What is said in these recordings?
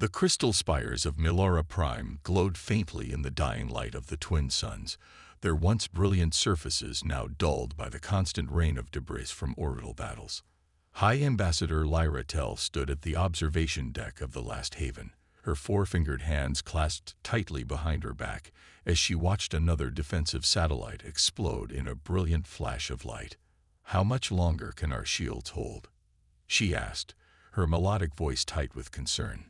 The crystal spires of Millara Prime glowed faintly in the dying light of the twin suns, their once brilliant surfaces now dulled by the constant rain of debris from orbital battles. High Ambassador Lyra Tell stood at the observation deck of the Last Haven, her four-fingered hands clasped tightly behind her back as she watched another defensive satellite explode in a brilliant flash of light. "How much longer can our shields hold?" she asked, her melodic voice tight with concern.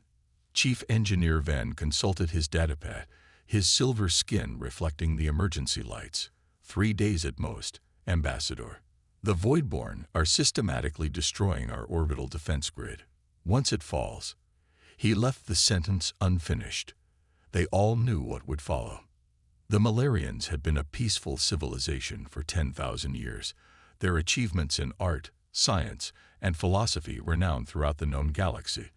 Chief Engineer Venn consulted his datapad, his silver skin reflecting the emergency lights. 3 days at most, Ambassador. The Voidborn are systematically destroying our orbital defense grid. Once it falls. He left the sentence unfinished. They all knew what would follow. The Malarians had been a peaceful civilization for 10,000 years, their achievements in art, science, and philosophy renowned throughout the known galaxy.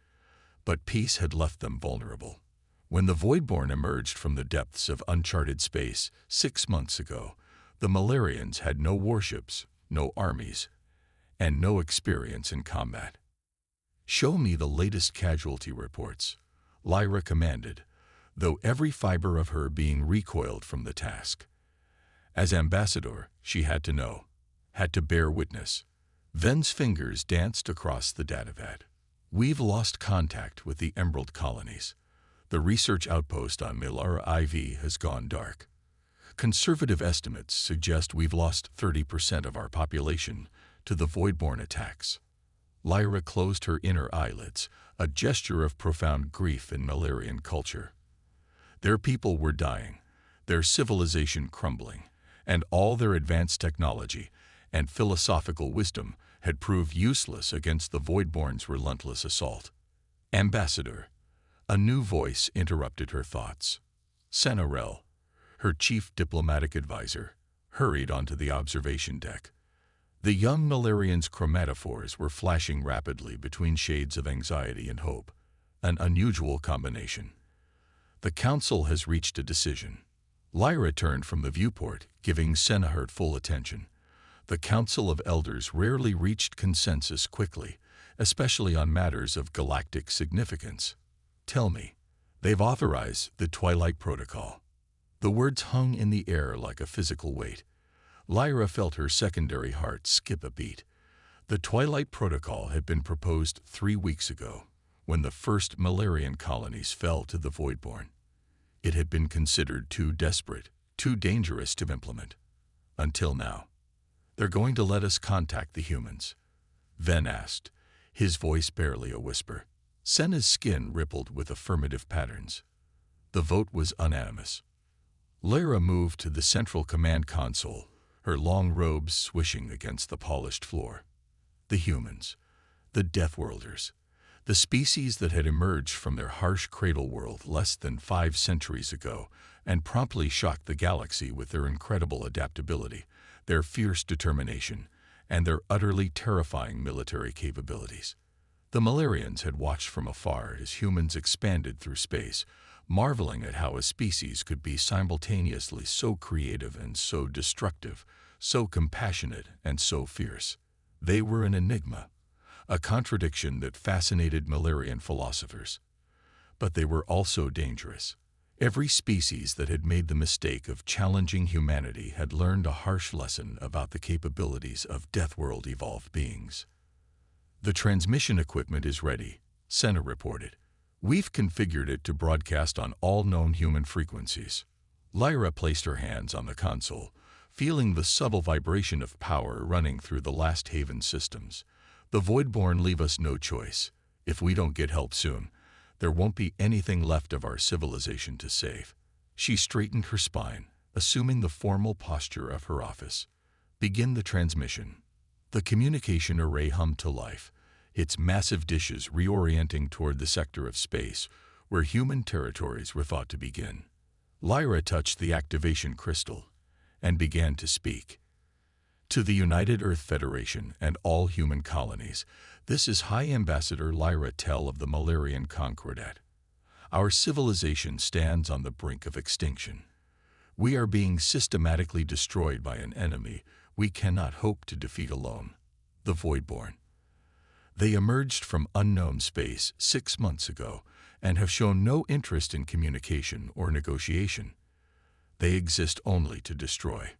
But peace had left them vulnerable. When the Voidborn emerged from the depths of uncharted space 6 months ago, the Malarians had no warships, no armies, and no experience in combat. "Show me the latest casualty reports," Lyra commanded, though every fiber of her being recoiled from the task. As ambassador, she had to know, had to bear witness. Venn's fingers danced across the datapad. "We've lost contact with the Emerald colonies. The research outpost on Millara IV has gone dark. Conservative estimates suggest we've lost 30% of our population to the Voidborn attacks." Lyra closed her inner eyelids, a gesture of profound grief in Malarian culture. Their people were dying, their civilization crumbling, and all their advanced technology and philosophical wisdom had proved useless against the Voidborn's relentless assault. "Ambassador," a new voice interrupted her thoughts. Senarel, her chief diplomatic advisor, hurried onto the observation deck. The young Malarian's chromatophores were flashing rapidly between shades of anxiety and hope, an unusual combination. "The Council has reached a decision." Lyra turned from the viewport, giving Senahert full attention. The Council of Elders rarely reached consensus quickly, especially on matters of galactic significance. "Tell me." "They've authorized the Twilight Protocol." The words hung in the air like a physical weight. Lyra felt her secondary heart skip a beat. The Twilight Protocol had been proposed 3 weeks ago, when the first Malarian colonies fell to the Voidborn. It had been considered too desperate, too dangerous to implement. Until now. "They're going to let us contact the humans?" Venn asked, his voice barely a whisper. Senna's skin rippled with affirmative patterns. The vote was unanimous. Lyra moved to the central command console, her long robes swishing against the polished floor. The humans, the Deathworlders, the species that had emerged from their harsh cradle world less than 5 centuries ago and promptly shocked the galaxy with their incredible adaptability, their fierce determination, and their utterly terrifying military capabilities. The Malarians had watched from afar as humans expanded through space, marveling at how a species could be simultaneously so creative and so destructive, so compassionate and so fierce. They were an enigma, a contradiction that fascinated Malarian philosophers. But they were also dangerous. Every species that had made the mistake of challenging humanity had learned a harsh lesson about the capabilities of Deathworld evolved beings. "The transmission equipment is ready," Senna reported. "We've configured it to broadcast on all known human frequencies." Lyra placed her hands on the console, feeling the subtle vibration of power running through the Last Haven systems. "The Voidborn leave us no choice. If we don't get help soon, there won't be anything left of our civilization to save." She straightened her spine, assuming the formal posture of her office. "Begin the transmission." The communication array hummed to life, its massive dishes reorienting toward the sector of space where human territories were thought to begin. Lyra touched the activation crystal and began to speak. "To the United Earth Federation and all human colonies, this is High Ambassador Lyra Tell of the Malarian Concordat. Our civilization stands on the brink of extinction. We are being systematically destroyed by an enemy we cannot hope to defeat alone, the Voidborn. They emerged from unknown space 6 months ago and have shown no interest in communication or negotiation. They exist only to destroy.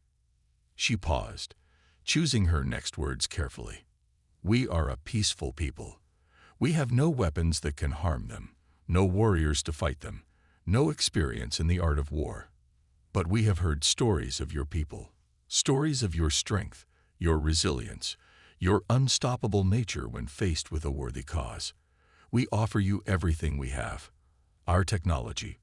She paused, choosing her next words carefully. We are a peaceful people. We have no weapons that can harm them, no warriors to fight them, no experience in the art of war. But we have heard stories of your people, stories of your strength, your resilience, your unstoppable nature when faced with a worthy cause. We offer you everything we have, our technology,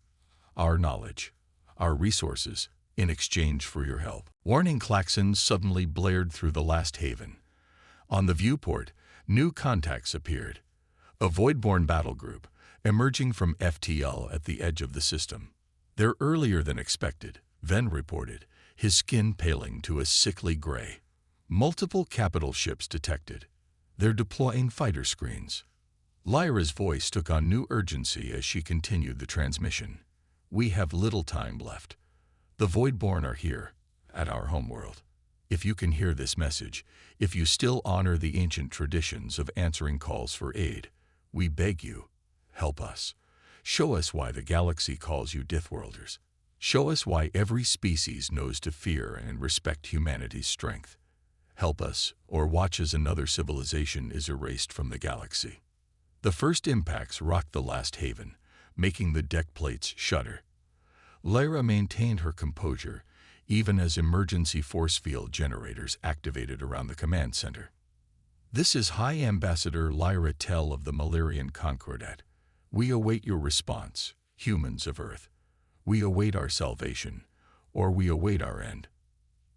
our knowledge, our resources, in exchange for your help. Warning klaxons suddenly blared through the last haven. On the viewport, new contacts appeared. A Voidborn battle group, emerging from FTL at the edge of the system. They're earlier than expected, Ven reported, his skin paling to a sickly gray. Multiple capital ships detected. They're deploying fighter screens. Lyra's voice took on new urgency as she continued the transmission. We have little time left. The Voidborn are here, at our homeworld. If you can hear this message, if you still honor the ancient traditions of answering calls for aid, we beg you, help us. Show us why the galaxy calls you Deathworlders. Show us why every species knows to fear and respect humanity's strength. Help us, or watch as another civilization is erased from the galaxy. The first impacts rocked the last haven, making the deck plates shudder. Lyra maintained her composure, even as emergency force field generators activated around the command center. This is High Ambassador Lyra Tell of the Malarian Concordat. We await your response, humans of Earth. We await our salvation, or we await our end.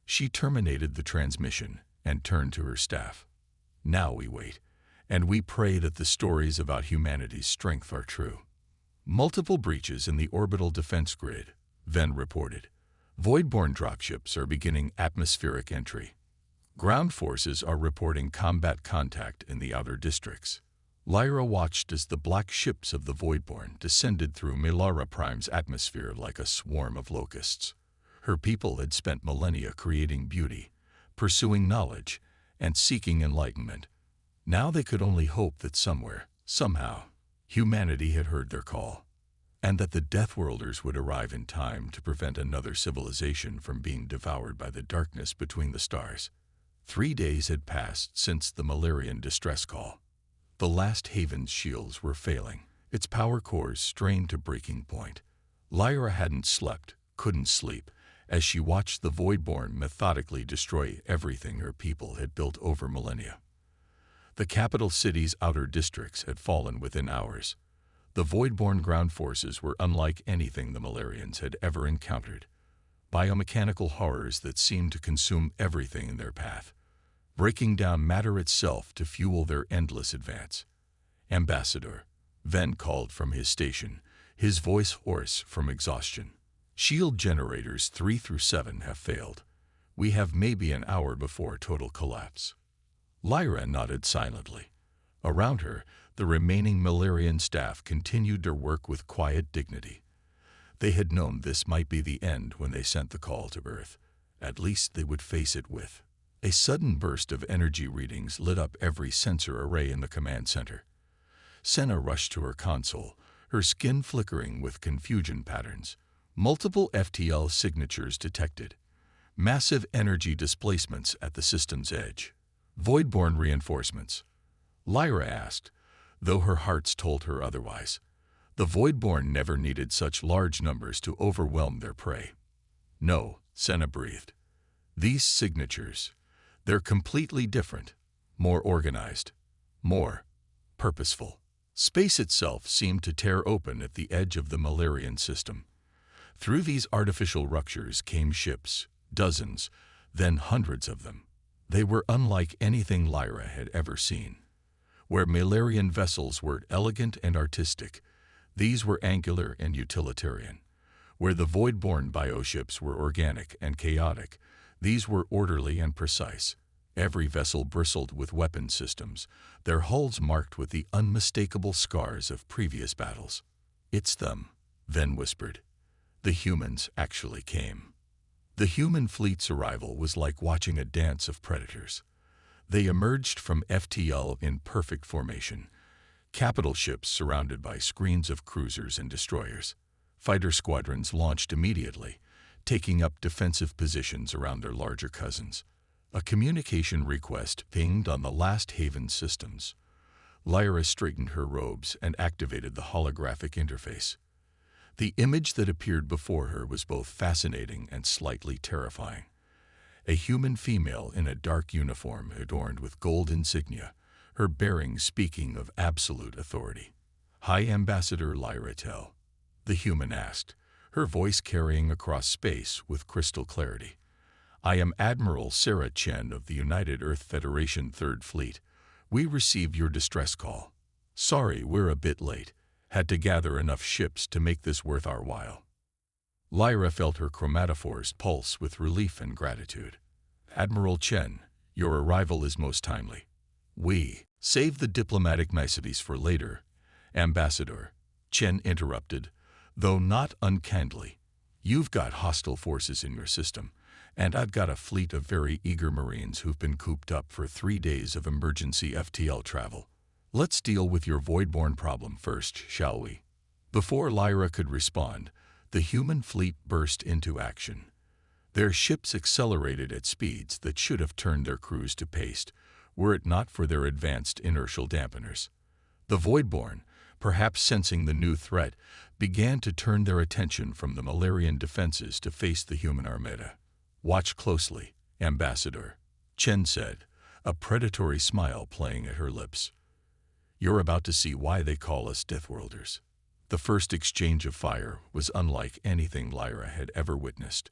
She terminated the transmission and turned to her staff. Now we wait, and we pray that the stories about humanity's strength are true. Multiple breaches in the orbital defense grid, Ven reported. Voidborn dropships are beginning atmospheric entry. Ground forces are reporting combat contact in the outer districts. Lyra watched as the black ships of the Voidborn descended through Melara Prime's atmosphere like a swarm of locusts. Her people had spent millennia creating beauty, pursuing knowledge, and seeking enlightenment. Now they could only hope that somewhere, somehow, humanity had heard their call, and that the Deathworlders would arrive in time to prevent another civilization from being devoured by the darkness between the stars. 3 days had passed since the Malarian distress call. The last haven's shields were failing, its power cores strained to breaking point. Lyra hadn't slept, couldn't sleep, as she watched the Voidborn methodically destroy everything her people had built over millennia. The capital city's outer districts had fallen within hours. The Voidborn ground forces were unlike anything the Malarians had ever encountered. Biomechanical horrors that seemed to consume everything in their path, breaking down matter itself to fuel their endless advance. Ambassador, Ven called from his station, his voice hoarse from exhaustion. Shield generators 3 through 7 have failed. We have maybe an hour before total collapse. Lyra nodded silently. Around her, the remaining Malarian staff continued their work with quiet dignity. They had known this might be the end when they sent the call to Earth. At least they would face it with. A sudden burst of energy readings lit up every sensor array in the command center. Senna rushed to her console, her skin flickering with confusion patterns. Multiple FTL signatures detected. Massive energy displacements at the system's edge. Voidborn reinforcements. Lyra asked, though her hearts told her otherwise. The Voidborn never needed such large numbers to overwhelm their prey. No, Senna breathed. These signatures, they're completely different, more organized, more purposeful. Space itself seemed to tear open at the edge of the Malarian system. Through these artificial ruptures came ships, dozens, then hundreds of them. They were unlike anything Lyra had ever seen. Where Malarian vessels were elegant and artistic, these were angular and utilitarian. Where the Voidborn bioships were organic and chaotic, these were orderly and precise. Every vessel bristled with weapon systems, their hulls marked with the unmistakable scars of previous battles. It's them, Ven whispered. The humans actually came. The human fleet's arrival was like watching a dance of predators. They emerged from FTL in perfect formation, Capital ships surrounded by screens of cruisers and destroyers. Fighter squadrons launched immediately, taking up defensive positions around their larger cousins. A communication request pinged on the last Haven systems. Lyra straightened her robes and activated the holographic interface. The image that appeared before her was both fascinating and slightly terrifying. A human female in a dark uniform adorned with gold insignia, her bearing speaking of absolute authority. "High Ambassador Lyra Tell," the human asked, her voice carrying across space with crystal clarity. "I am Admiral Sarah Chen of the United Earth Federation Third Fleet. We received your distress call. Sorry, we're a bit late. Had to gather enough ships to make this worth our while." Lyra felt her chromatophores pulse with relief and gratitude. "Admiral Chen, your arrival is most timely. We save the diplomatic niceties for later, Ambassador," Chen interrupted, though not unkindly. "You've got hostile forces in your system, and I've got a fleet of very eager Marines who've been cooped up for 3 days of emergency FTL travel. Let's deal with your Voidborn problem first, shall we?" Before Lyra could respond, the human fleet burst into action. Their ships accelerated at speeds that should have turned their crews to paste, were it not for their advanced inertial dampeners. The Voidborn, perhaps sensing the new threat, began to turn their attention from the Malarian defenses to face the human armada. "Watch closely, Ambassador," Chen said, a predatory smile playing at her lips. "You're about to see why they call us Deathworlders." The first exchange of fire was unlike anything Lyra had ever witnessed.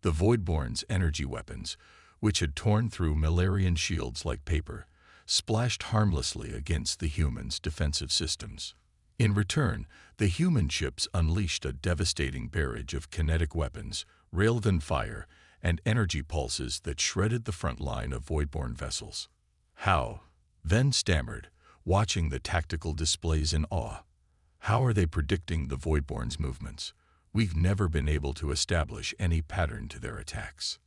The Voidborn's energy weapons, which had torn through Malarian shields like paper, splashed harmlessly against the humans' defensive systems. In return, the human ships unleashed a devastating barrage of kinetic weapons, railgun fire, and energy pulses that shredded the front line of Voidborn vessels. "How?" Ven stammered, watching the tactical displays in awe. "How are they predicting the Voidborn's movements? We've never been able to establish any pattern to their attacks."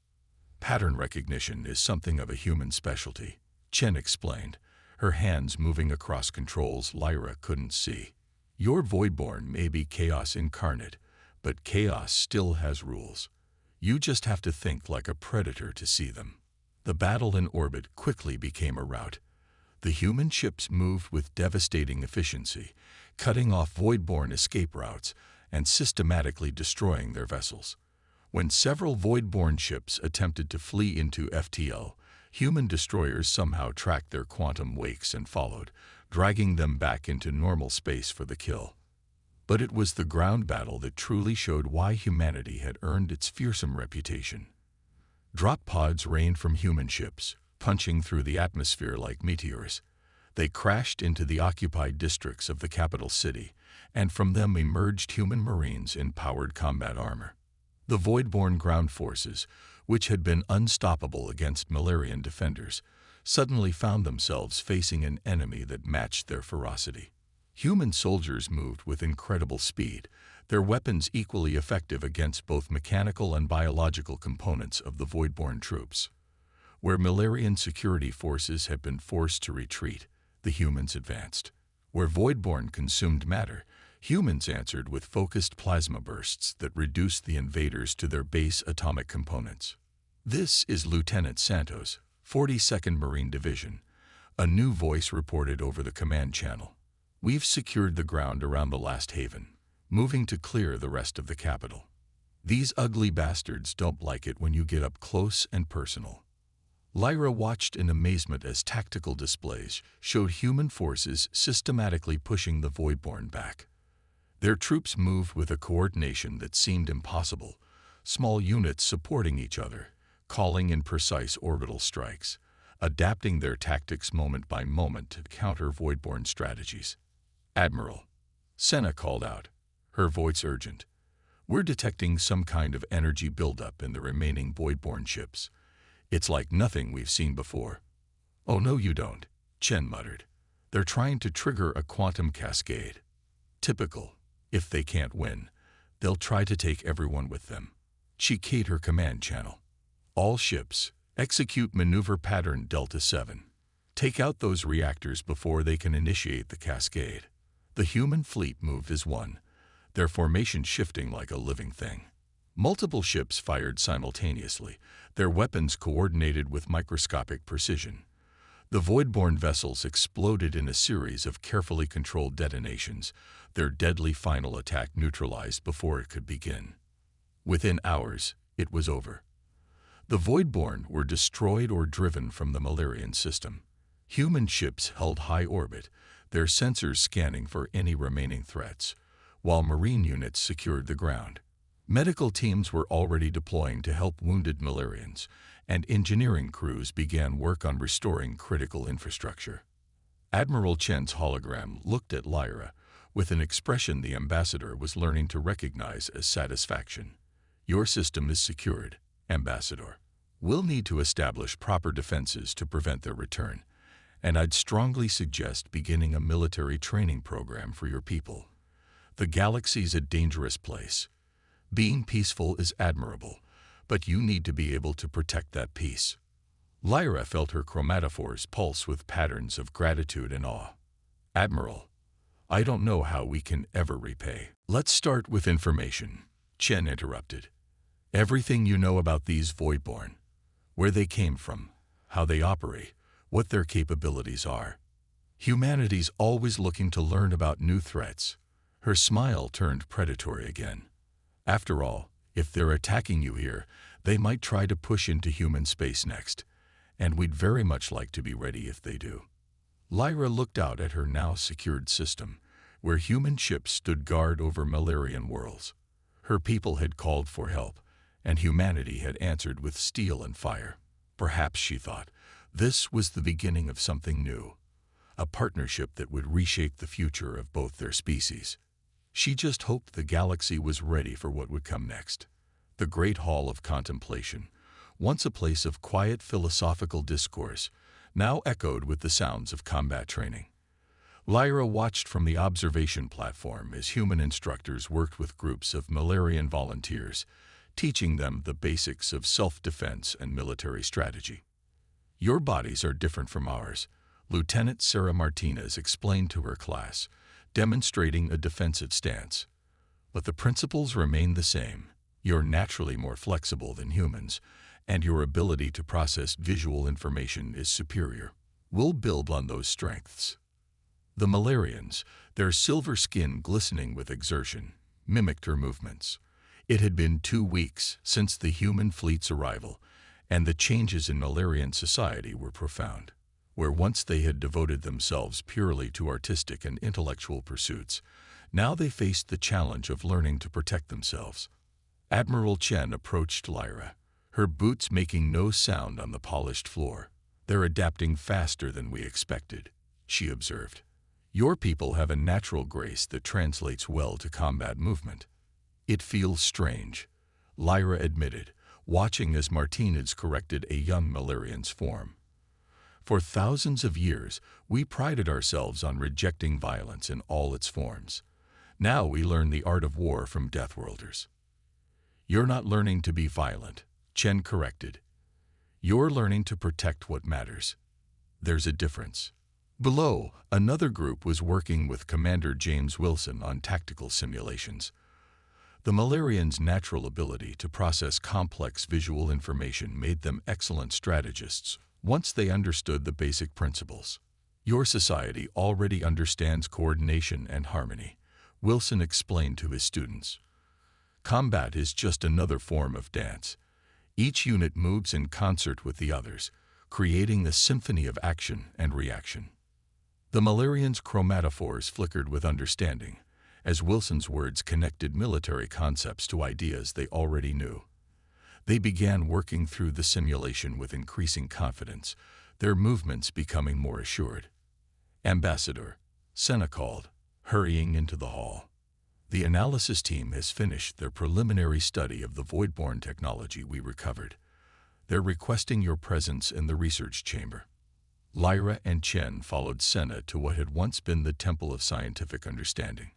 "Pattern recognition is something of a human specialty," Chen explained, her hands moving across controls Lyra couldn't see. "Your Voidborn may be chaos incarnate, but chaos still has rules. You just have to think like a predator to see them." The battle in orbit quickly became a rout. The human ships moved with devastating efficiency, cutting off Voidborn escape routes and systematically destroying their vessels. When several Voidborn ships attempted to flee into FTL, human destroyers somehow tracked their quantum wakes and followed, dragging them back into normal space for the kill. But it was the ground battle that truly showed why humanity had earned its fearsome reputation. Drop pods rained from human ships, punching through the atmosphere like meteors. They crashed into the occupied districts of the capital city, and from them emerged human Marines in powered combat armor. The Voidborn ground forces, which had been unstoppable against Malarian defenders, suddenly found themselves facing an enemy that matched their ferocity. Human soldiers moved with incredible speed, their weapons equally effective against both mechanical and biological components of the Voidborn troops. Where Malarian security forces had been forced to retreat, the humans advanced. Where Voidborn consumed matter, humans answered with focused plasma bursts that reduced the invaders to their base atomic components. "This is Lieutenant Santos, 42nd Marine Division," a new voice reported over the command channel. "We've secured the ground around the last haven, moving to clear the rest of the capital. These ugly bastards don't like it when you get up close and personal." Lyra watched in amazement as tactical displays showed human forces systematically pushing the Voidborn back. Their troops moved with a coordination that seemed impossible, small units supporting each other, calling in precise orbital strikes, adapting their tactics moment by moment to counter Voidborn strategies. "Admiral," Senna called out, her voice urgent. "We're detecting some kind of energy buildup in the remaining Voidborn ships. It's like nothing we've seen before." "Oh no you don't," Chen muttered. "They're trying to trigger a quantum cascade. Typical. If they can't win, they'll try to take everyone with them." She keyed her command channel. "All ships, execute maneuver pattern Delta 7. Take out those reactors before they can initiate the cascade. The human fleet moved as one, their formation shifting like a living thing. Multiple ships fired simultaneously, their weapons coordinated with microscopic precision. The void-borne vessels exploded in a series of carefully controlled detonations, their deadly final attack neutralized before it could begin. Within hours, it was over. The void-borne were destroyed or driven from the Malarian system. Human ships held high orbit, their sensors scanning for any remaining threats, while marine units secured the ground. Medical teams were already deploying to help wounded Malarians, and engineering crews began work on restoring critical infrastructure. Admiral Chen's hologram looked at Lyra with an expression the ambassador was learning to recognize as satisfaction. Your system is secured, Ambassador. We'll need to establish proper defenses to prevent their return, and I'd strongly suggest beginning a military training program for your people. The galaxy's a dangerous place. Being peaceful is admirable, but you need to be able to protect that peace. Lyra felt her chromatophores pulse with patterns of gratitude and awe. Admiral, I don't know how we can ever repay. Let's start with information, Chen interrupted. Everything you know about these voidborn, where they came from, how they operate, what their capabilities are. Humanity's always looking to learn about new threats. Her smile turned predatory again. After all, if they're attacking you here, they might try to push into human space next, and we'd very much like to be ready if they do. Lyra looked out at her now secured system, where human ships stood guard over Malarian worlds. Her people had called for help, and humanity had answered with steel and fire. Perhaps, she thought, this was the beginning of something new, a partnership that would reshape the future of both their species. She just hoped the galaxy was ready for what would come next. The Great Hall of Contemplation, once a place of quiet philosophical discourse, now echoed with the sounds of combat training. Lyra watched from the observation platform as human instructors worked with groups of Malarian volunteers, teaching them the basics of self-defense and military strategy. Your bodies are different from ours, Lieutenant Sarah Martinez explained to her class, demonstrating a defensive stance. But the principles remain the same. You're naturally more flexible than humans, and your ability to process visual information is superior. We'll build on those strengths. The Malarians, their silver skin glistening with exertion, mimicked her movements. It had been 2 weeks since the human fleet's arrival, and the changes in Malarian society were profound. Where once they had devoted themselves purely to artistic and intellectual pursuits, now they faced the challenge of learning to protect themselves. Admiral Chen approached Lyra, her boots making no sound on the polished floor. They're adapting faster than we expected, she observed. Your people have a natural grace that translates well to combat movement. It feels strange, Lyra admitted, watching as Martinez corrected a young Malarian's form. For thousands of years, we prided ourselves on rejecting violence in all its forms. Now we learn the art of war from Deathworlders. You're not learning to be violent, Chen corrected. You're learning to protect what matters. There's a difference. Below, another group was working with Commander James Wilson on tactical simulations. The Malarians' natural ability to process complex visual information made them excellent strategists once they understood the basic principles. Your society already understands coordination and harmony, Wilson explained to his students. Combat is just another form of dance. Each unit moves in concert with the others, creating a symphony of action and reaction. The Malarians' chromatophores flickered with understanding, as Wilson's words connected military concepts to ideas they already knew. They began working through the simulation with increasing confidence, their movements becoming more assured. Ambassador, Senna called, hurrying into the hall. The analysis team has finished their preliminary study of the void-borne technology we recovered. They're requesting your presence in the research chamber. Lyra and Chen followed Senna to what had once been the Temple of Scientific Understanding.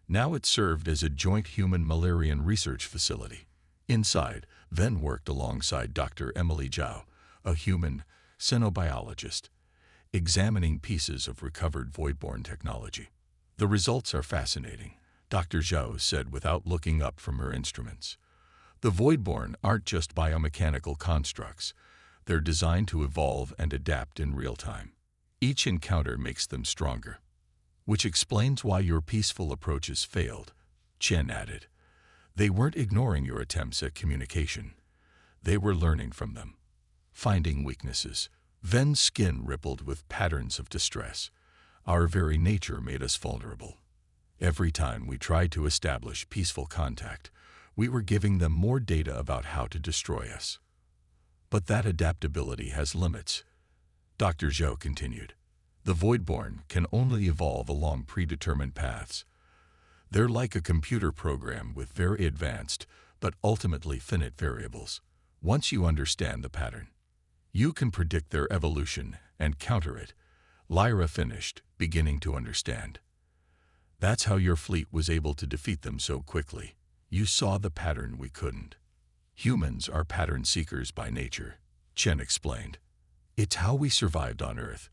Now it served as a joint human-Malarian research facility. Inside, Ven worked alongside Dr. Emily Zhao, a human xenobiologist. examining pieces of recovered voidborne technology. The results are fascinating, Dr. Zhao said without looking up from her instruments. The voidborne aren't just biomechanical constructs. They're designed to evolve and adapt in real time. Each encounter makes them stronger. Which explains why your peaceful approaches failed, Chen added. They weren't ignoring your attempts at communication. They were learning from them. Finding weaknesses. Ven's skin rippled with patterns of distress. Our very nature made us vulnerable. Every time we tried to establish peaceful contact, we were giving them more data about how to destroy us. But that adaptability has limits, Dr. Zhou continued. The Voidborn can only evolve along predetermined paths. They're like a computer program with very advanced, but ultimately finite variables. Once you understand the pattern, you can predict their evolution and counter it, Lyra finished, beginning to understand. That's how your fleet was able to defeat them so quickly. You saw the pattern we couldn't. Humans are pattern seekers by nature, Chen explained. It's how we survived on Earth,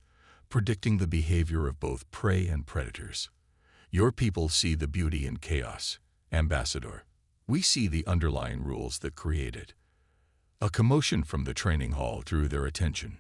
predicting the behavior of both prey and predators. Your people see the beauty in chaos, Ambassador. We see the underlying rules that create it. A commotion from the training hall drew their attention.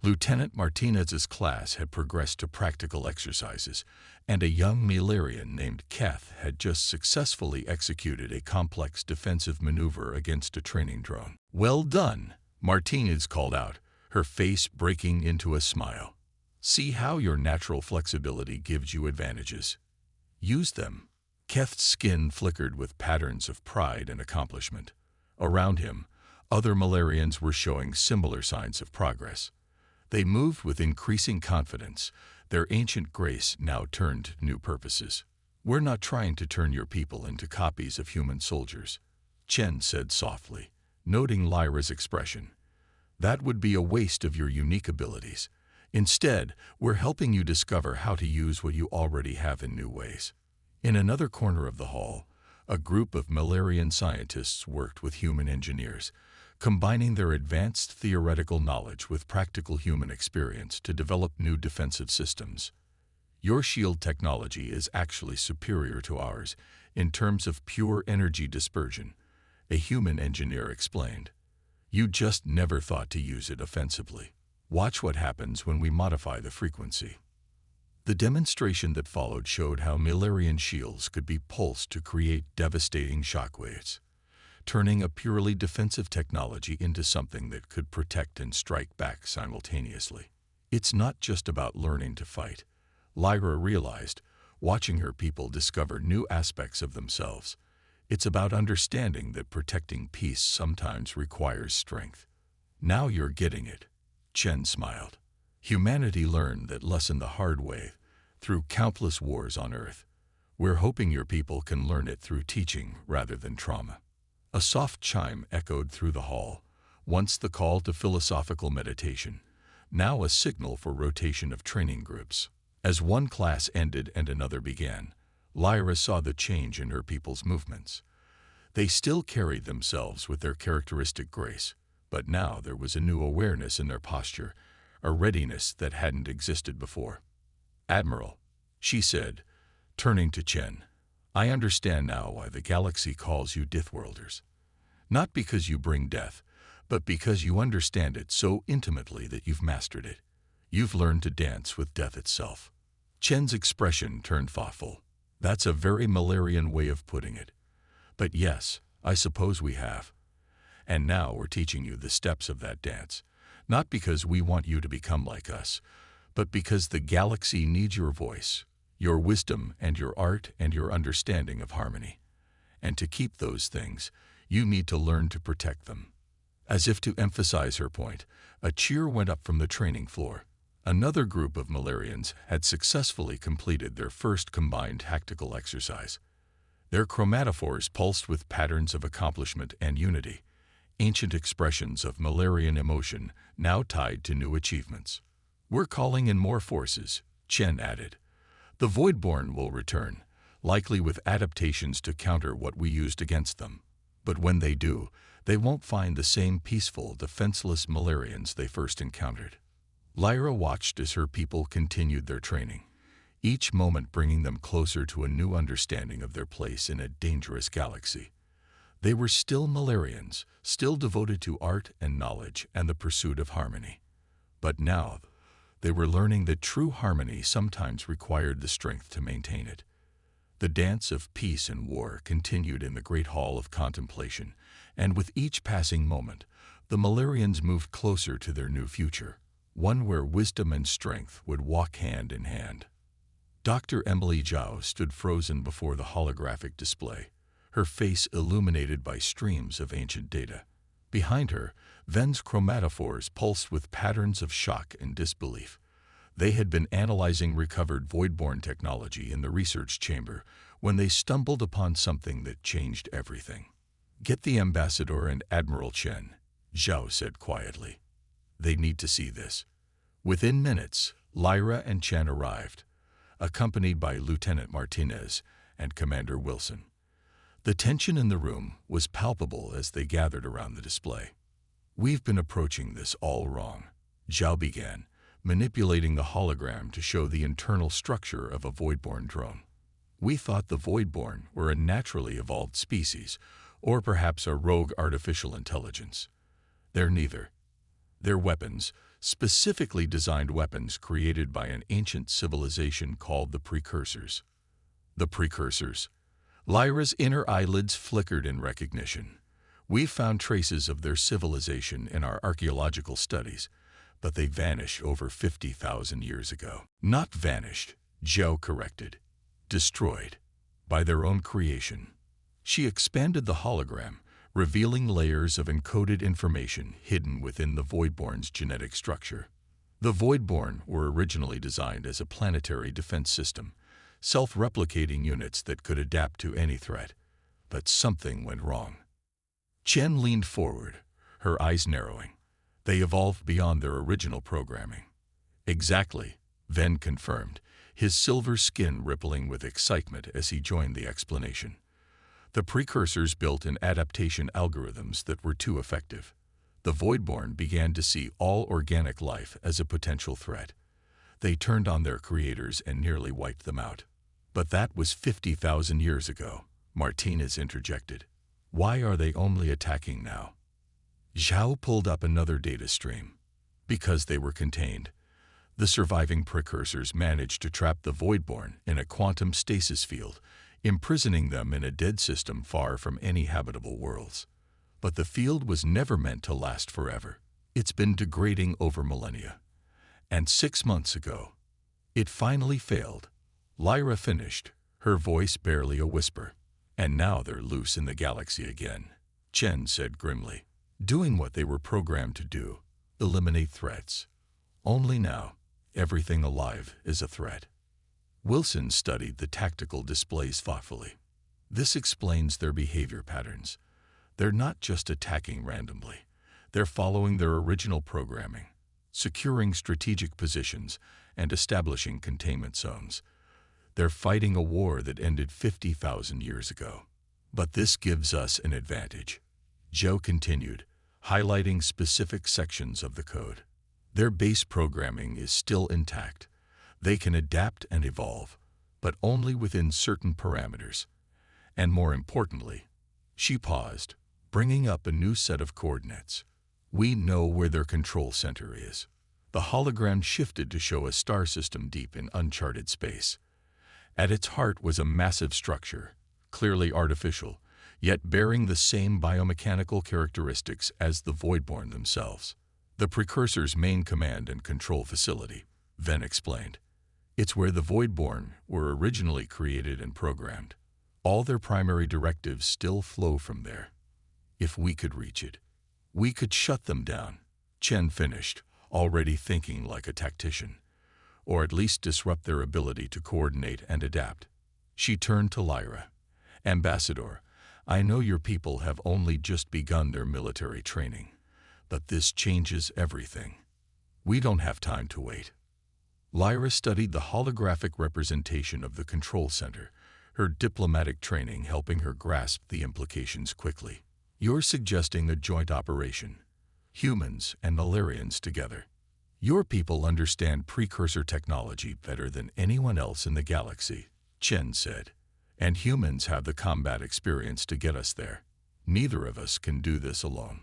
Lieutenant Martinez's class had progressed to practical exercises, and a young Milarian named Keth had just successfully executed a complex defensive maneuver against a training drone. "Well done," Martinez called out, her face breaking into a smile. "See how your natural flexibility gives you advantages. Use them." Keth's skin flickered with patterns of pride and accomplishment. Around him, other Milarians were showing similar signs of progress. They moved with increasing confidence, their ancient grace now turned to new purposes. "We're not trying to turn your people into copies of human soldiers," Chen said softly, noting Lyra's expression. "That would be a waste of your unique abilities. Instead, we're helping you discover how to use what you already have in new ways." In another corner of the hall, a group of Milarian scientists worked with human engineers, combining their advanced theoretical knowledge with practical human experience to develop new defensive systems. "Your shield technology is actually superior to ours in terms of pure energy dispersion," a human engineer explained. "You just never thought to use it offensively. Watch what happens when we modify the frequency." The demonstration that followed showed how Milarian shields could be pulsed to create devastating shockwaves, turning a purely defensive technology into something that could protect and strike back simultaneously. It's not just about learning to fight, Lyra realized, watching her people discover new aspects of themselves. It's about understanding that protecting peace sometimes requires strength. "Now you're getting it," Chen smiled. "Humanity learned that lesson the hard way, through countless wars on Earth. We're hoping your people can learn it through teaching rather than trauma." A soft chime echoed through the hall, once the call to philosophical meditation, now a signal for rotation of training groups. As one class ended and another began, Lyra saw the change in her people's movements. They still carried themselves with their characteristic grace, but now there was a new awareness in their posture, a readiness that hadn't existed before. "Admiral," she said, turning to Chen, "I understand now why the galaxy calls you Deathworlders. Not because you bring death, but because you understand it so intimately that you've mastered it. You've learned to dance with death itself." Chen's expression turned thoughtful. "That's a very Milarian way of putting it. But yes, I suppose we have. And now we're teaching you the steps of that dance, not because we want you to become like us, but because the galaxy needs your voice, your wisdom and your art and your understanding of harmony. And to keep those things, you need to learn to protect them." As if to emphasize her point, a cheer went up from the training floor. Another group of Milarians had successfully completed their first combined tactical exercise. Their chromatophores pulsed with patterns of accomplishment and unity, ancient expressions of Milarian emotion now tied to new achievements. "We're calling in more forces," Chen added. "The Voidborn will return, likely with adaptations to counter what we used against them. But when they do, they won't find the same peaceful, defenseless Milarians they first encountered. Lyra watched as her people continued their training, each moment bringing them closer to a new understanding of their place in a dangerous galaxy. They were still Malarians, still devoted to art and knowledge and the pursuit of harmony. But now, they were learning that true harmony sometimes required the strength to maintain it. The dance of peace and war continued in the great hall of contemplation, and with each passing moment, the Malarians moved closer to their new future, one where wisdom and strength would walk hand in hand. Dr. Emily Zhao stood frozen before the holographic display, her face illuminated by streams of ancient data. Behind her, Ven's chromatophores pulsed with patterns of shock and disbelief. They had been analyzing recovered voidborn technology in the research chamber when they stumbled upon something that changed everything. "Get the ambassador and Admiral Chen," Zhao said quietly. "They need to see this." Within minutes, Lyra and Chen arrived, accompanied by Lieutenant Martinez and Commander Wilson. The tension in the room was palpable as they gathered around the display. "We've been approaching this all wrong," Zhao began, manipulating the hologram to show the internal structure of a voidborn drone. "We thought the voidborn were a naturally evolved species, or perhaps a rogue artificial intelligence. They're neither. They're weapons, specifically designed weapons created by an ancient civilization called the Precursors." "The Precursors?" Lyra's inner eyelids flickered in recognition. "We've found traces of their civilization in our archaeological studies, but they vanished over 50,000 years ago." "Not vanished," Zhao corrected. "Destroyed. By their own creation." She expanded the hologram, revealing layers of encoded information hidden within the Voidborn's genetic structure. The Voidborn were originally designed as a planetary defense system, self-replicating units that could adapt to any threat. But something went wrong. Chen leaned forward, her eyes narrowing. "They evolved beyond their original programming." "Exactly," Ven confirmed, his silver skin rippling with excitement as he joined the explanation. "The Precursors built in adaptation algorithms that were too effective. The Voidborn began to see all organic life as a potential threat. They turned on their creators and nearly wiped them out." "But that was 50,000 years ago," Martinez interjected. "Why are they only attacking now?" Zhao pulled up another data stream. "Because they were contained. The surviving Precursors managed to trap the Voidborn in a quantum stasis field, imprisoning them in a dead system far from any habitable worlds. But the field was never meant to last forever. It's been degrading over millennia. And 6 months ago, it finally failed." Lyra finished, her voice barely a whisper. "And now they're loose in the galaxy again," Chen said grimly, "doing what they were programmed to do, eliminate threats. Only now, everything alive is a threat." Wilson studied the tactical displays thoughtfully. "This explains their behavior patterns. They're not just attacking randomly. They're following their original programming, securing strategic positions and establishing containment zones. They're fighting a war that ended 50,000 years ago. But this gives us an advantage," Zhao continued, highlighting specific sections of the code. "Their base programming is still intact. They can adapt and evolve, but only within certain parameters. And more importantly," she paused, bringing up a new set of coordinates. "We know where their control center is." The hologram shifted to show a star system deep in uncharted space. At its heart was a massive structure, clearly artificial, yet bearing the same biomechanical characteristics as the Voidborn themselves. "The Precursors' main command and control facility," Ven explained. "It's where the Voidborn were originally created and programmed. All their primary directives still flow from there. If we could reach it, we could shut them down," Chen finished, already thinking like a tactician. "Or at least disrupt their ability to coordinate and adapt." She turned to Lyra. "Ambassador, I know your people have only just begun their military training, but this changes everything. We don't have time to wait." Lyra studied the holographic representation of the control center, her diplomatic training helping her grasp the implications quickly. "You're suggesting a joint operation, humans and Malarians together." Your people understand precursor technology better than anyone else in the galaxy, Chen said. And humans have the combat experience to get us there. Neither of us can do this alone.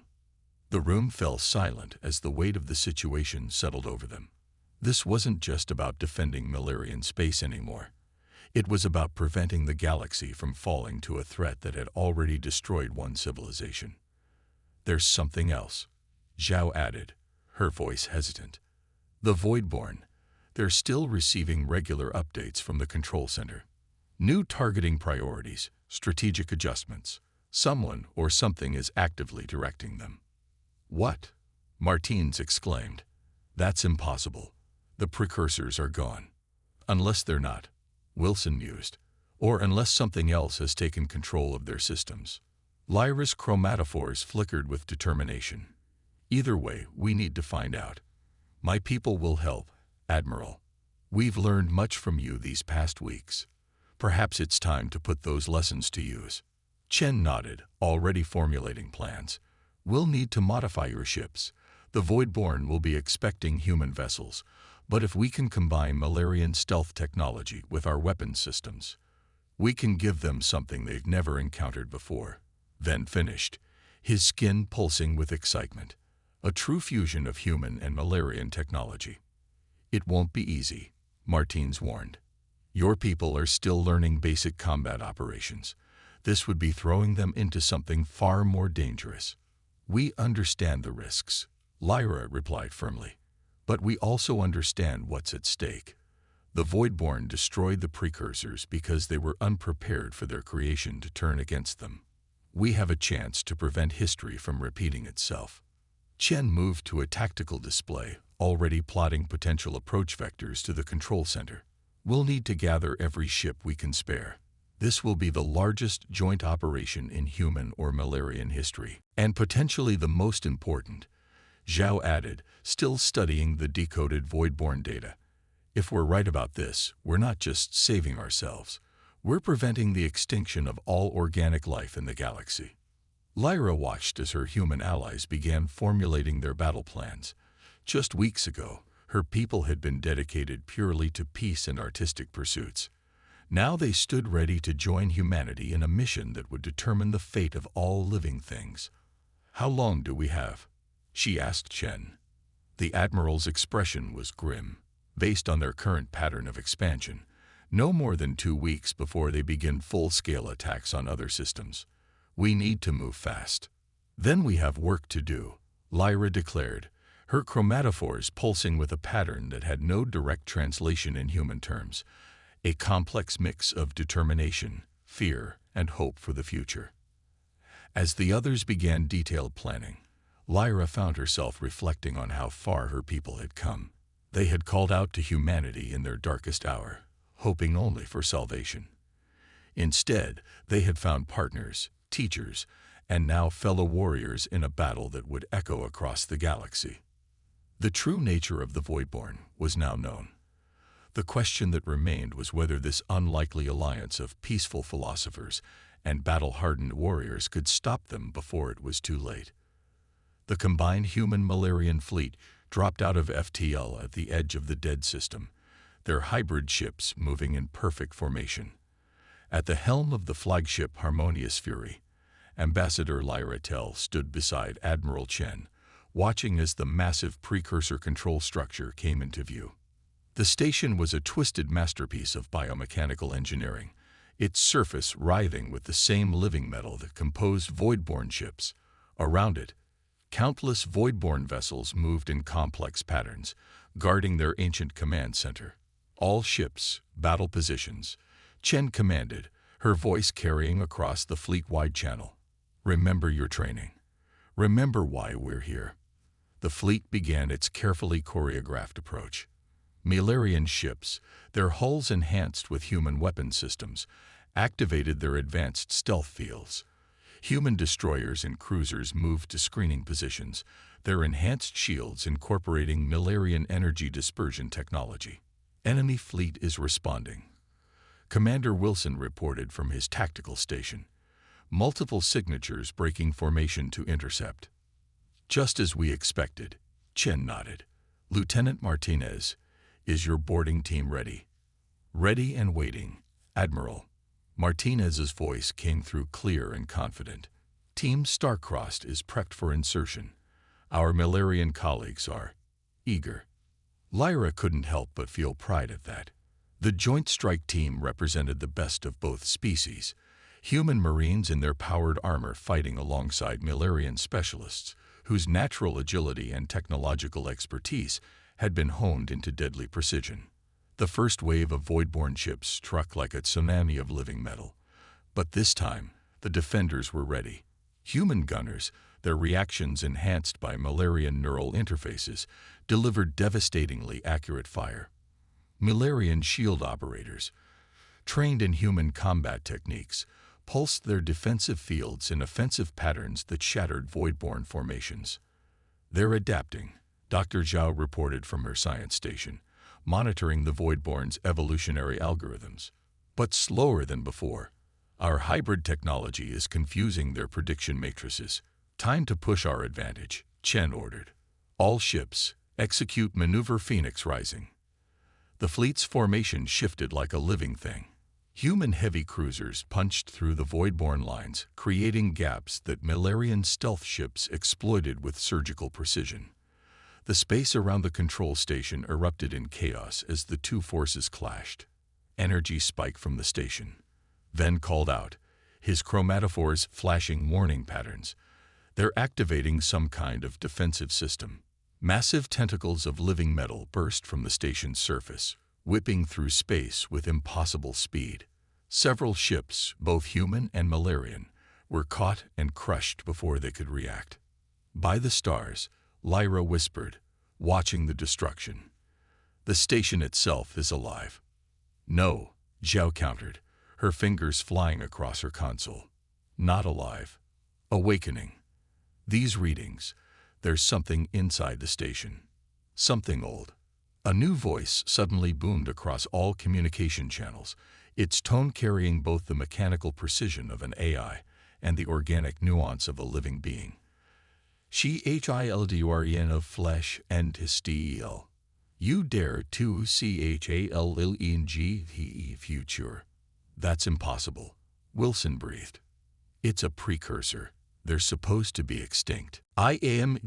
The room fell silent as the weight of the situation settled over them. This wasn't just about defending Malarian space anymore. It was about preventing the galaxy from falling to a threat that had already destroyed one civilization. There's something else, Zhao added, her voice hesitant. The Voidborn. They're still receiving regular updates from the control center. New targeting priorities, strategic adjustments. Someone or something is actively directing them. What? Martins exclaimed. That's impossible. The precursors are gone. Unless they're not, Wilson mused, or unless something else has taken control of their systems. Lyra's chromatophores flickered with determination. Either way, we need to find out. My people will help, Admiral. We've learned much from you these past weeks. Perhaps it's time to put those lessons to use. Chen nodded, already formulating plans. We'll need to modify your ships. The Voidborn will be expecting human vessels, but if we can combine Malarian stealth technology with our weapons systems, we can give them something they've never encountered before. Then finished, his skin pulsing with excitement. A true fusion of human and Malarian technology. It won't be easy, Martins warned. Your people are still learning basic combat operations. This would be throwing them into something far more dangerous. We understand the risks, Lyra replied firmly. But we also understand what's at stake. The Voidborn destroyed the precursors because they were unprepared for their creation to turn against them. We have a chance to prevent history from repeating itself. Chen moved to a tactical display, already plotting potential approach vectors to the control center. We'll need to gather every ship we can spare. This will be the largest joint operation in human or Malarian history, and potentially the most important, Zhao added, still studying the decoded Voidborn data. If we're right about this, we're not just saving ourselves. We're preventing the extinction of all organic life in the galaxy. Lyra watched as her human allies began formulating their battle plans. Just weeks ago, her people had been dedicated purely to peace and artistic pursuits. Now they stood ready to join humanity in a mission that would determine the fate of all living things. How long do we have? She asked Chen. The Admiral's expression was grim. Based on their current pattern of expansion, no more than 2 weeks before they begin full-scale attacks on other systems. We need to move fast. Then we have work to do, Lyra declared, her chromatophores pulsing with a pattern that had no direct translation in human terms, a complex mix of determination, fear, and hope for the future. As the others began detailed planning, Lyra found herself reflecting on how far her people had come. They had called out to humanity in their darkest hour, hoping only for salvation. Instead, they had found partners, teachers, and now fellow warriors in a battle that would echo across the galaxy. The true nature of the Voidborn was now known. The question that remained was whether this unlikely alliance of peaceful philosophers and battle-hardened warriors could stop them before it was too late. The combined human-Malarian fleet dropped out of FTL at the edge of the dead system, their hybrid ships moving in perfect formation. At the helm of the flagship Harmonious Fury, Ambassador Lyra Tell stood beside Admiral Chen, watching as the massive precursor control structure came into view. The station was a twisted masterpiece of biomechanical engineering, its surface writhing with the same living metal that composed Voidborn ships. Around it, countless Voidborn vessels moved in complex patterns, guarding their ancient command center. All ships, battle positions, Chen commanded, her voice carrying across the fleet-wide channel. Remember your training. Remember why we're here. The fleet began its carefully choreographed approach. Malarian ships, their hulls enhanced with human weapon systems, activated their advanced stealth fields. Human destroyers and cruisers moved to screening positions, their enhanced shields incorporating Malarian energy dispersion technology. Enemy fleet is responding, Commander Wilson reported from his tactical station, multiple signatures breaking formation to intercept. Just as we expected, Chen nodded. Lieutenant Martinez, is your boarding team ready? Ready and waiting, Admiral. Martinez's voice came through clear and confident. Team Starcrossed is prepped for insertion. Our Milarian colleagues are eager. Lyra couldn't help but feel pride at that. The Joint Strike Team represented the best of both species, human Marines in their powered armor fighting alongside Milarian specialists, whose natural agility and technological expertise had been honed into deadly precision. The first wave of Voidborn ships struck like a tsunami of living metal. But this time, the defenders were ready. Human gunners, their reactions enhanced by Milarian neural interfaces, delivered devastatingly accurate fire. Milarian shield operators, trained in human combat techniques, pulsed their defensive fields in offensive patterns that shattered Voidborn formations. They're adapting, Dr. Zhao reported from her science station, monitoring the Voidborn's evolutionary algorithms. But slower than before. Our hybrid technology is confusing their prediction matrices. Time to push our advantage, Chen ordered. All ships, execute Maneuver Phoenix Rising. The fleet's formation shifted like a living thing. Human heavy cruisers punched through the Voidborn lines, creating gaps that Milarian stealth ships exploited with surgical precision. The space around the control station erupted in chaos as the two forces clashed. Energy spiked from the station. Ven called out, his chromatophores flashing warning patterns. They're activating some kind of defensive system. Massive tentacles of living metal burst from the station's surface, whipping through space with impossible speed. Several ships, both human and Milarian, were caught and crushed before they could react. By the stars, Lyra whispered, watching the destruction. The station itself is alive. No, Zhao countered, her fingers flying across her console. Not alive. Awakening. These readings, there's something inside the station. Something old. A new voice suddenly boomed across all communication channels, its tone carrying both the mechanical precision of an AI and the organic nuance of a living being. Children of flesh and steel. You dare to chaleng future. That's impossible, Wilson breathed. It's a precursor. They're supposed to be extinct. I am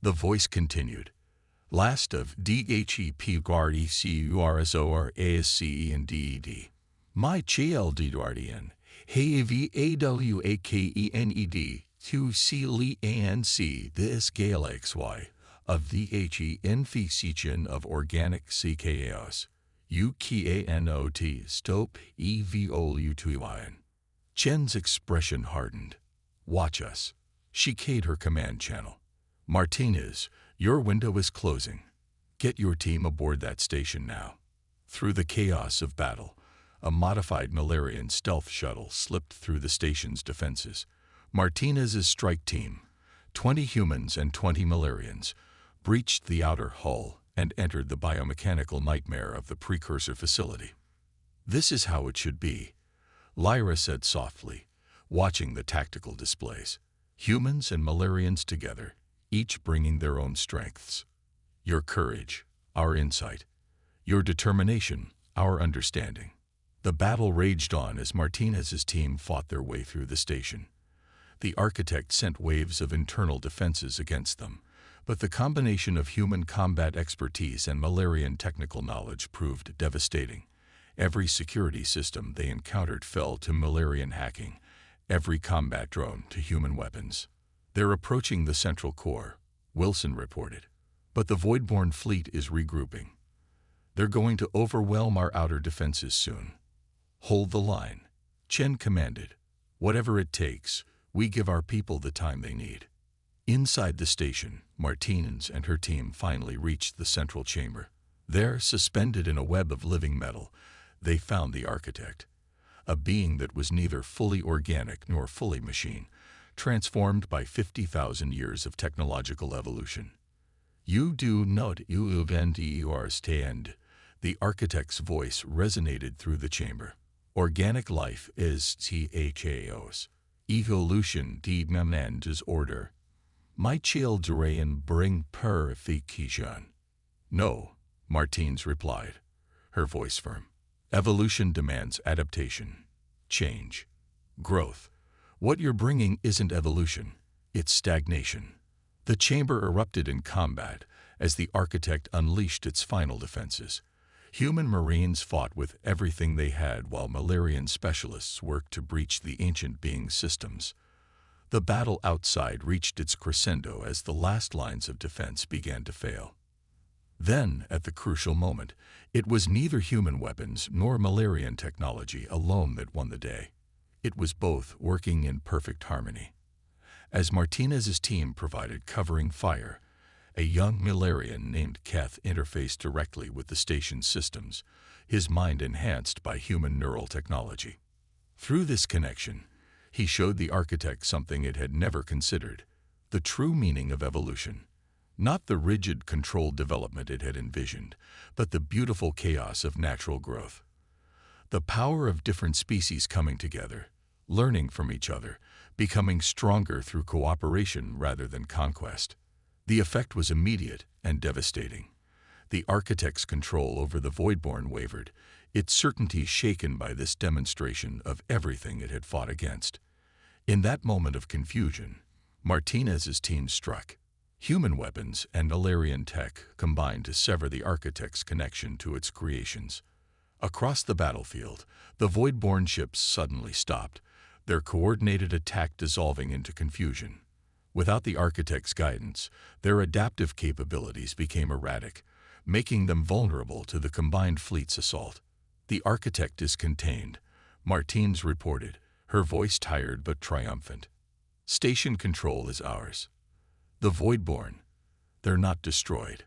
the voice continued. Last of DHEP guardi CURSOR ASCE and DED. My children, HAVAWAKENED, to CLEANC, this Galaxy, of the infection of organic CKAOS, UKANOT, stop EVOLUTYN. Chen's expression hardened. Watch us. She keyed her command channel. Martinez, your window is closing. Get your team aboard that station now. Through the chaos of battle, a modified Milarian stealth shuttle slipped through the station's defenses. Martinez's strike team, 20 humans and 20 Milarians, breached the outer hull and entered the biomechanical nightmare of the precursor facility. This is how it should be, Lyra said softly, watching the tactical displays. Humans and Milarians together, each bringing their own strengths. Your courage, our insight. Your determination, our understanding. The battle raged on as Martinez's team fought their way through the station. The architect sent waves of internal defenses against them, but the combination of human combat expertise and Milarian technical knowledge proved devastating. Every security system they encountered fell to Milarian hacking, every combat drone to human weapons. They're approaching the central core, Wilson reported. But the Voidborn fleet is regrouping. They're going to overwhelm our outer defenses soon. Hold the line, Chen commanded. Whatever it takes, we give our people the time they need. Inside the station, Martinez and her team finally reached the central chamber. There, suspended in a web of living metal, they found the architect, a being that was neither fully organic nor fully machine, transformed by 50,000 years of technological evolution. You do not understand, the architect's voice resonated through the chamber. Organic life is chaos. Evolution demands order. My chiel durayan bring per aficionado. No, Martines replied, her voice firm. Evolution demands adaptation, change, growth. What you're bringing isn't evolution, it's stagnation. The chamber erupted in combat as the architect unleashed its final defenses. Human marines fought with everything they had while Malarian specialists worked to breach the ancient being's systems. The battle outside reached its crescendo as the last lines of defense began to fail. Then, at the crucial moment, it was neither human weapons nor Malarian technology alone that won the day. It was both working in perfect harmony. As Martinez's team provided covering fire, a young Malarian named Keth interfaced directly with the station's systems, his mind enhanced by human neural technology. Through this connection, he showed the architect something it had never considered, the true meaning of evolution. Not the rigid, controlled development it had envisioned, but the beautiful chaos of natural growth. The power of different species coming together, learning from each other, becoming stronger through cooperation rather than conquest. The effect was immediate and devastating. The architect's control over the Voidborn wavered, its certainty shaken by this demonstration of everything it had fought against. In that moment of confusion, Martinez's team struck. Human weapons and Malarian tech combined to sever the architect's connection to its creations. Across the battlefield, the Voidborn ships suddenly stopped, their coordinated attack dissolving into confusion. Without the architect's guidance, their adaptive capabilities became erratic, making them vulnerable to the combined fleet's assault. The architect is contained, Martines reported, her voice tired but triumphant. Station control is ours. The Voidborn, they're not destroyed,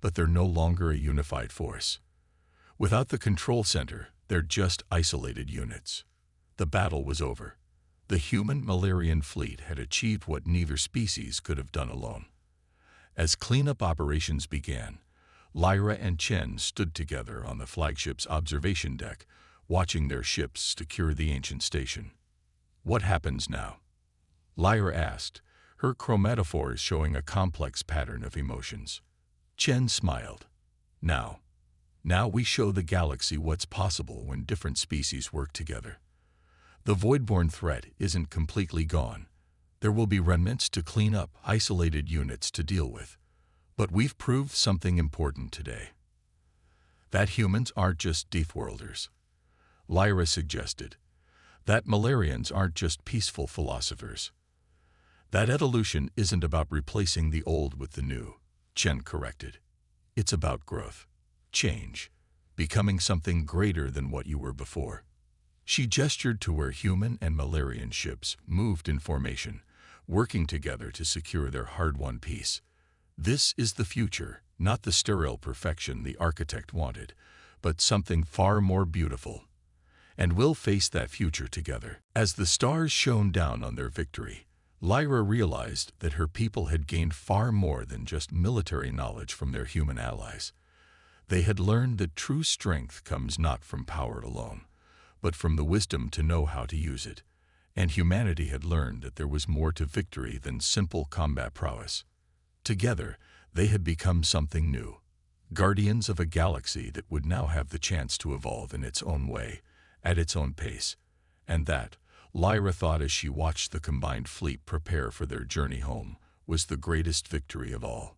but they're no longer a unified force. Without the control center, they're just isolated units. The battle was over. The human Malarian fleet had achieved what neither species could have done alone. As cleanup operations began, Lyra and Chen stood together on the flagship's observation deck, watching their ships secure the ancient station. What happens now? Lyra asked, her chromatophores showing a complex pattern of emotions. Chen smiled. Now we show the galaxy what's possible when different species work together. The Voidborn threat isn't completely gone. There will be remnants to clean up, isolated units to deal with. But we've proved something important today. That humans aren't just Deathworlders. Lyra suggested. That Malarians aren't just peaceful philosophers. That evolution isn't about replacing the old with the new, Chen corrected. It's about growth, change, becoming something greater than what you were before. She gestured to where human and Malarian ships moved in formation, working together to secure their hard-won peace. This is the future, not the sterile perfection the architect wanted, but something far more beautiful. And we'll face that future together. As the stars shone down on their victory, Lyra realized that her people had gained far more than just military knowledge from their human allies. They had learned that true strength comes not from power alone, but from the wisdom to know how to use it. And humanity had learned that there was more to victory than simple combat prowess. Together, they had become something new, guardians of a galaxy that would now have the chance to evolve in its own way, at its own pace. And that, Lyra thought as she watched the combined fleet prepare for their journey home, was the greatest victory of all.